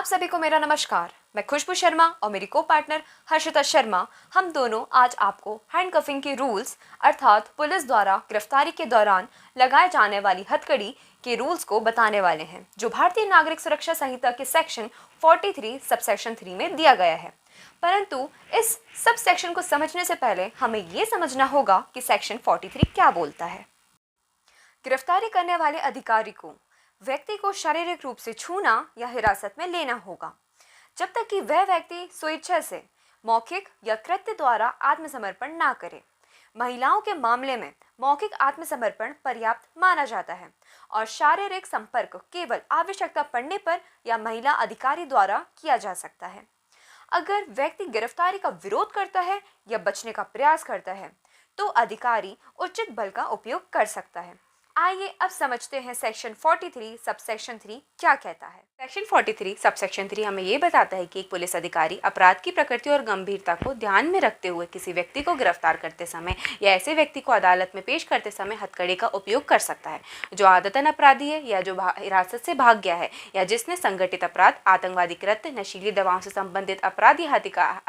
आप सभी को मेरा नमस्कार। मैं खुशबू शर्मा और मेरी को पार्टनर हर्षिता शर्मा, हम दोनों आज आपको हैंडकफिंग के रूल्स अर्थात पुलिस द्वारा गिरफ्तारी के दौरान लगाए जाने वाली हथकड़ी के रूल्स को बताने वाले हैं, जो भारतीय नागरिक सुरक्षा संहिता के सेक्शन 43 सबसेक्शन 3 में दिया गया है। परंतु इस सब सेक्शन को समझने से पहले हमें ये समझना होगा कि सेक्शन 43 क्या बोलता है। गिरफ्तारी करने वाले अधिकारी को व्यक्ति को शारीरिक रूप से छूना या हिरासत में लेना होगा, जब तक कि वह व्यक्ति स्वेच्छा से मौखिक या कृत्य द्वारा आत्मसमर्पण ना करे। महिलाओं के मामले में मौखिक आत्मसमर्पण पर्याप्त माना जाता है और शारीरिक संपर्क केवल आवश्यकता पड़ने पर या महिला अधिकारी द्वारा किया जा सकता है। अगर व्यक्ति गिरफ्तारी का विरोध करता है या बचने का प्रयास करता है तो अधिकारी उचित बल का उपयोग कर सकता है। आइए अब समझते हैं सेक्शन 43 सबसेक्शन 3 क्या कहता है। सेक्शन 43 सबसेक्शन 3 हमें ये बताता है कि एक पुलिस अधिकारी अपराध की प्रकृति और गंभीरता को ध्यान में रखते हुए किसी व्यक्ति को गिरफ्तार करते समय या ऐसे व्यक्ति को अदालत में पेश करते समय हथकड़ी का उपयोग कर सकता है जो आदतन अपराधी है या जो हिरासत से भाग गया है या जिसने संगठित अपराध, आतंकवादी कृत्य, नशीली दवाओं से संबंधित अपराध या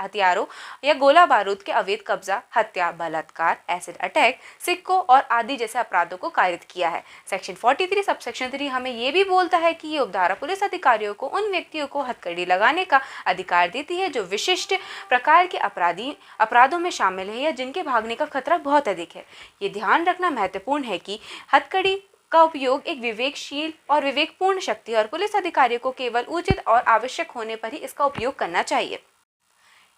हथियारों या गोला बारूद के अवैध कब्जा, हत्या, बलात्कार, एसिड अटैक, सिक्कों और आदि जैसे अपराधों को कारित किया है। सेक्शन 43 सबसेक्शन 3 हमें यह भी बोलता है कि ये उपधारा पुलिस अधिकारियों को उन व्यक्तियों को हथकड़ी लगाने का अधिकार देती है जो विशिष्ट प्रकार के अपराधों में शामिल है या जिनके भागने का खतरा बहुत अधिक है। ये ध्यान रखना महत्वपूर्ण है कि हथकड़ी का उपयोग एक विवेकशील और विवेकपूर्ण शक्ति और पुलिस अधिकारियों को केवल उचित और आवश्यक होने पर ही इसका उपयोग करना चाहिए।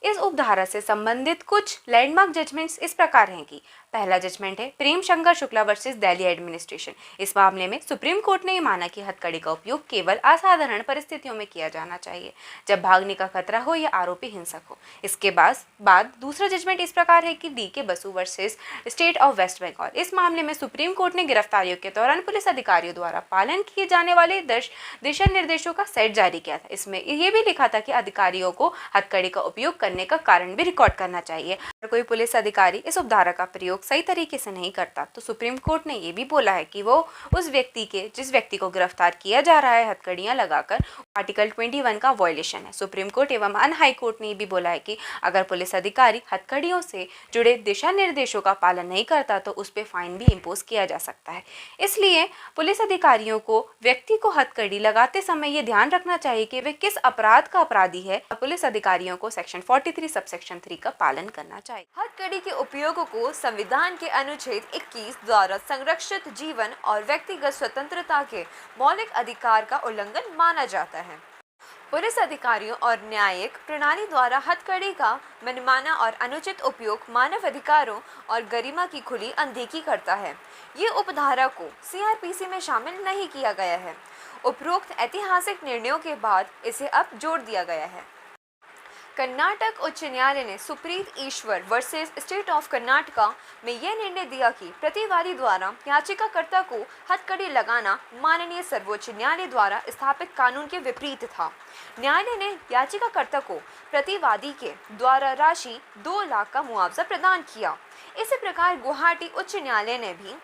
इस उपधारा से संबंधित कुछ लैंडमार्क जजमेंट्स इस प्रकार हैं कि पहला जजमेंट है प्रेम शंकर शुक्ला वर्सेस दिल्ली एडमिनिस्ट्रेशन। इस मामले में सुप्रीम कोर्ट ने ये माना कि हथकड़ी का उपयोग केवल असाधारण परिस्थितियों में किया जाना चाहिए, जब भागने का खतरा हो या आरोपी हिंसक हो। इसके बाद दूसरा जजमेंट इस प्रकार है कि D K Basu versus state of West Bengal. इस मामले में सुप्रीम कोर्ट ने गिरफ्तारियों के दौरान पुलिस अधिकारियों द्वारा पालन किए जाने वाले दिशा निर्देशों का सेट जारी किया था। इसमें यह भी लिखा था कि अधिकारियों को हथकड़ी का उपयोग करने का कारण भी रिकॉर्ड करना चाहिए। अगर कोई पुलिस अधिकारी इस उपधारा का प्रयोग सही तरीके से नहीं करता तो सुप्रीम कोर्ट ने यह भी बोला है कि वो जिस व्यक्ति को गिरफ्तार किया जा रहा है हथकड़ियां लगाकर आर्टिकल 21 का वायलेशन है। सुप्रीम कोर्ट एवं अन्य हाई कोर्ट ने भी बोला है कि अगर पुलिस अधिकारी हथकड़ियों से जुड़े दिशा निर्देशों का पालन नहीं करता तो उस पर फाइन भी इम्पोज किया जा सकता है। इसलिए पुलिस अधिकारियों को व्यक्ति को हथकड़ी लगाते समय ये ध्यान रखना चाहिए कि वे किस अपराध का अपराधी है। पुलिस अधिकारियों को सेक्शन 43 सबसेक्शन 3 का पालन करना चाहिए। हथकड़ी के उपयोग को संविधान के अनुच्छेद 21 द्वारा संरक्षित जीवन और व्यक्तिगत स्वतंत्रता के मौलिक अधिकार का उल्लंघन माना जाता है। पुलिस अधिकारियों और न्यायिक प्रणाली द्वारा हथकड़ी का मनमाना और अनुचित उपयोग मानव अधिकारों और गरिमा की खुली अनदेखी करता है। ये उपधारा को सीआरपीसी में शामिल नहीं किया गया है। उपरोक्त ऐतिहासिक निर्णयों के बाद इसे अब जोड़ दिया गया है। कर्नाटक उच्च न्यायालय ने सुप्रीत ईश्वर वर्सेस स्टेट ऑफ कर्नाटका में यह निर्णय दिया कि प्रतिवादी द्वारा याचिकाकर्ता को हथकड़ी लगाना माननीय सर्वोच्च न्यायालय द्वारा स्थापित कानून के विपरीत था। न्यायालय ने याचिकाकर्ता को प्रतिवादी के द्वारा राशि 2 लाख का मुआवजा प्रदान किया। इसी प्रकार गुवाहाटी उच्च न्यायालय ने भी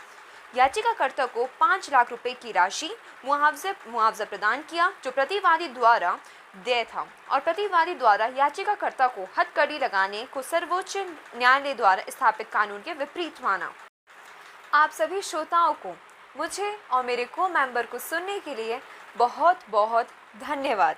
याचिकाकर्ता को 5 लाख रुपए की राशि मुआवजा प्रदान किया जो प्रतिवादी द्वारा देय था और प्रतिवादी द्वारा याचिकाकर्ता को हथकड़ी लगाने को सर्वोच्च न्यायालय द्वारा स्थापित कानून के विपरीत माना। आप सभी श्रोताओं को मुझे और मेरे को मेंबर को सुनने के लिए बहुत बहुत धन्यवाद।